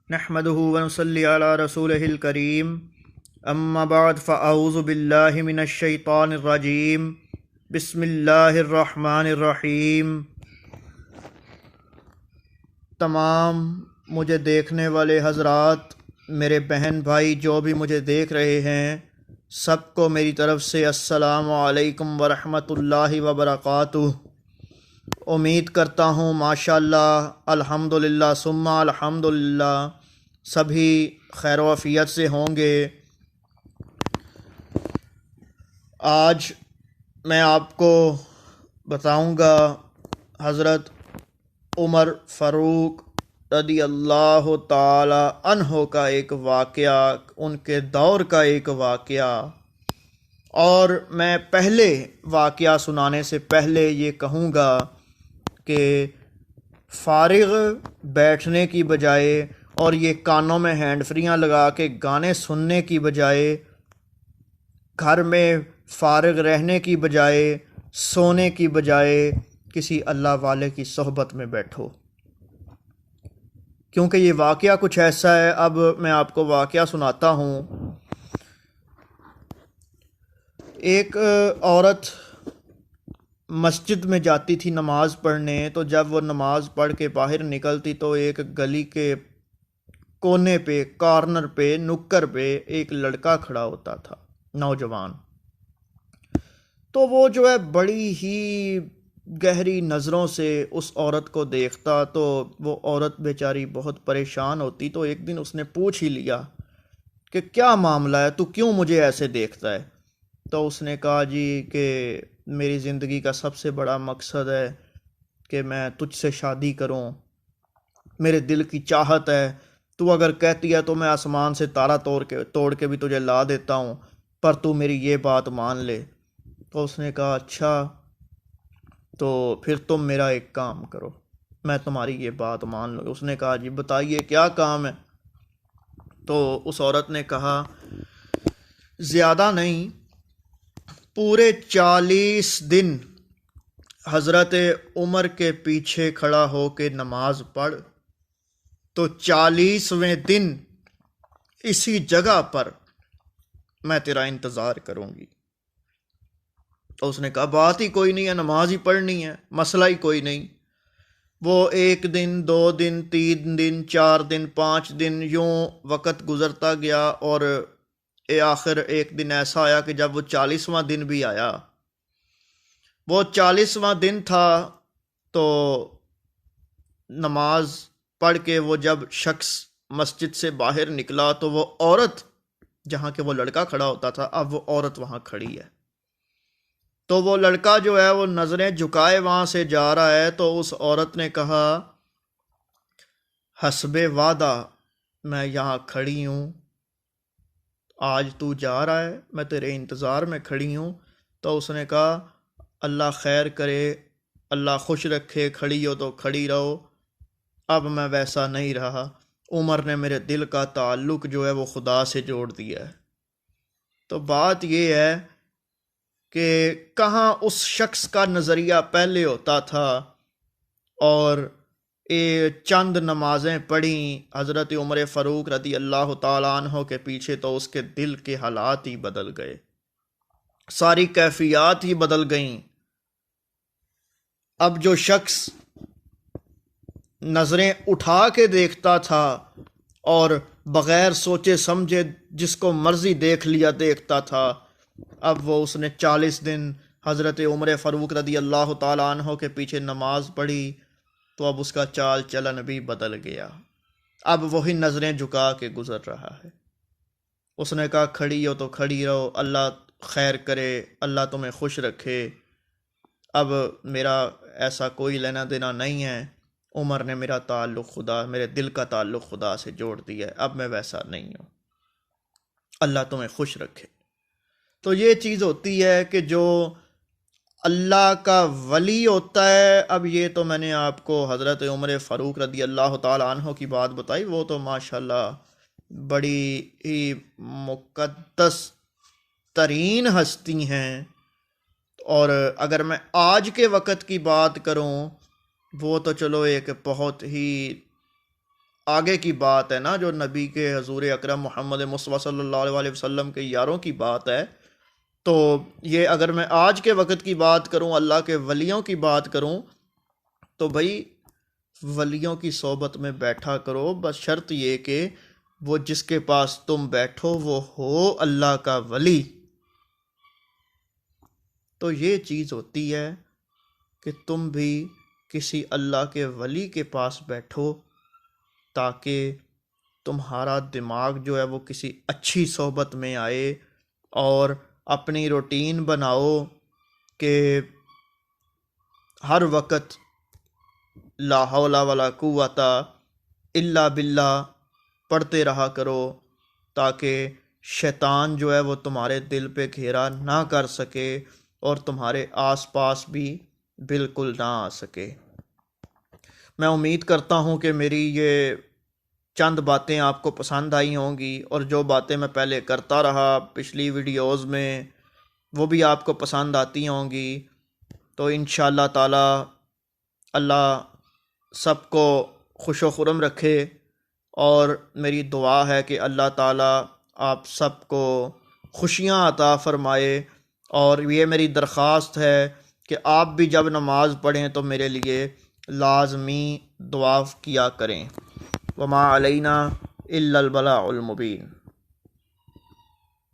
नहमदुहु व नुसल्ली अला रसूलिहिल करीम अम्मा बाद फ़अऊज़ु बिल्लाहि मिनश शैतानिर रजीम बिस्मिल्लाहिर रहमानिर रहीम। तमाम मुझे देखने वाले हज़रात, मेरे बहन भाई जो भी मुझे देख रहे हैं, सबको मेरी तरफ़ से अस्सलामु अलैकुम व रहमतुल्लाहि व बरकातुहू। उम्मीद करता हूँ माशाअल्लाह अल्हम्दुलिल्लाह सुम्मा अल्हम्दुलिल्लाह सभी खैर वफ़ियत से होंगे। आज मैं आपको बताऊंगा हज़रत उमर फ़ारूक रदी अल्लाह ताला अन्हो का एक वाक़या, उनके दौर का एक वाक़या। और मैं पहले वाक़या सुनाने से पहले ये कहूँगा कि फ़ारिग बैठने की बजाय और ये कानों में हैंड फ्रीयाँ लगा के गाने सुनने की बजाय, घर में फ़ारिग रहने की बजाय, सोने की बजाय किसी अल्लाह वाले की सोहबत में बैठो, क्योंकि ये वाक़या कुछ ऐसा है। अब मैं आपको वाक़या सुनाता हूँ। एक औरत मस्जिद में जाती थी नमाज़ पढ़ने, तो जब वो नमाज़ पढ़ के बाहर निकलती तो एक गली के कोने पे, कॉर्नर पे, नुक्कर पे एक लड़का खड़ा होता था, नौजवान। तो वो जो है बड़ी ही गहरी नज़रों से उस औरत को देखता, तो वो औरत बेचारी बहुत परेशान होती। तो एक दिन उसने पूछ ही लिया कि क्या मामला है, तू क्यों मुझे ऐसे देखता है। तो उसने कहा जी कि मेरी ज़िंदगी का सबसे बड़ा मकसद है कि मैं तुझसे शादी करूं, मेरे दिल की चाहत है। तू अगर कहती है तो मैं आसमान से तारा तोड़ के भी तुझे ला देता हूं, पर तू मेरी ये बात मान ले। तो उसने कहा अच्छा, तो फिर तुम मेरा एक काम करो, मैं तुम्हारी ये बात मान लूँ। उसने कहा जी बताइए क्या काम है। तो उस औरत ने कहा ज़्यादा नहीं, पूरे 40 दिन हज़रत उमर के पीछे खड़ा हो के नमाज पढ़, तो 40वें दिन इसी जगह पर मैं तेरा इंतज़ार करूँगी। तो उसने कहा बात ही कोई नहीं है, नमाज ही पढ़नी है, मसला ही कोई नहीं। वो 1 दिन, 2 दिन, 3 दिन, 4 दिन, 5 दिन यूं वक़्त गुज़रता गया। और आखिर एक दिन ऐसा आया कि जब वो 40वां दिन भी आया, वो 40वां दिन था, तो नमाज पढ़ के वो जब शख्स मस्जिद से बाहर निकला, तो वो औरत जहाँ के वो लड़का खड़ा होता था, अब वो औरत वहाँ खड़ी है। तो वो लड़का जो है वो नज़रें झुकाए वहाँ से जा रहा है। तो उस औरत ने कहा हस्बे वादा मैं यहाँ खड़ी हूँ, आज तू जा रहा है, मैं तेरे इंतज़ार में खड़ी हूँ। तो उसने कहा अल्लाह खैर करे, अल्लाह खुश रखे, खड़ी हो तो खड़ी रहो, अब मैं वैसा नहीं रहा। उमर ने मेरे दिल का ताल्लुक़ जो है वो खुदा से जोड़ दिया है। तो बात ये है कि कहाँ उस शख्स का नज़रिया पहले होता था, और ये चंद नमाज़ें पढ़ी हज़रत उमर फ़ारूक रदी अल्लाह ताला अन्हो के पीछे, तो उसके दिल के हालात ही बदल गए, सारी कैफियत ही बदल गईं। अब जो शख्स नज़रें उठा के देखता था और बग़ैर सोचे समझे जिसको मर्ज़ी देख लिया देखता था, अब वो उसने 40 दिन हज़रत उमर फ़ारूक रदी अल्लाह ताला अन्हो के पीछे नमाज पढ़ी, तो अब उसका चाल चलन भी बदल गया। अब वही नज़रें झुका के गुज़र रहा है। उसने कहा खड़ी हो तो खड़ी रहो, अल्लाह खैर करे, अल्लाह तुम्हें खुश रखे, अब मेरा ऐसा कोई लेना देना नहीं है। उमर ने मेरा ताल्लुक़ खुदा, मेरे दिल का ताल्लुक़ खुदा से जोड़ दिया है, अब मैं वैसा नहीं हूँ, अल्लाह तुम्हें खुश रखे। तो ये चीज़ होती है कि जो अल्लाह का वली होता है। अब ये तो मैंने आपको हज़रत उमर फ़ारूक रदी अल्लाह ताला अन्हो की बात बताई, वो तो माशाल्लाह बड़ी ही मुक़द्दस तरीन हस्ती हैं। और अगर मैं आज के वक़्त की बात करूं, वो तो चलो एक बहुत ही आगे की बात है ना, जो नबी के हजूर अकरम मोहम्मद मुस्तफ़ा सल्लल्लाहु अलैहि वसल्लम के यारों की बात है। तो ये अगर मैं आज के वक्त की बात करूं, अल्लाह के वलियों की बात करूं, तो भाई वलियों की सोबत में बैठा करो, बस शर्त ये कि वो जिसके पास तुम बैठो वो हो अल्लाह का वली। तो ये चीज़ होती है कि तुम भी किसी अल्लाह के वली के पास बैठो, ताकि तुम्हारा दिमाग जो है वो किसी अच्छी सोबत में आए, और अपनी रूटीन बनाओ कि हर वक्त ला हौला वला कुव्वता इल्ला बिल्ला पढ़ते रहा करो, ताकि शैतान जो है वो तुम्हारे दिल पे घेरा ना कर सके और तुम्हारे आसपास भी बिल्कुल ना आ सके। मैं उम्मीद करता हूँ कि मेरी ये चंद बातें आपको पसंद आई होंगी, और जो बातें मैं पहले करता रहा पिछली वीडियोस में वो भी आपको पसंद आती होंगी। तो इंशाअल्लाह ताला अल्लाह सबको खुशो खुरम रखे, और मेरी दुआ है कि अल्लाह ताला आप सबको खुशियाँ अता फ़रमाए। और ये मेरी दरख्वास्त है कि आप भी जब नमाज़ पढ़ें तो मेरे लिए लाजमी दुआ किया करें। वमा अलैना इल्लल बलाउल मुबीन।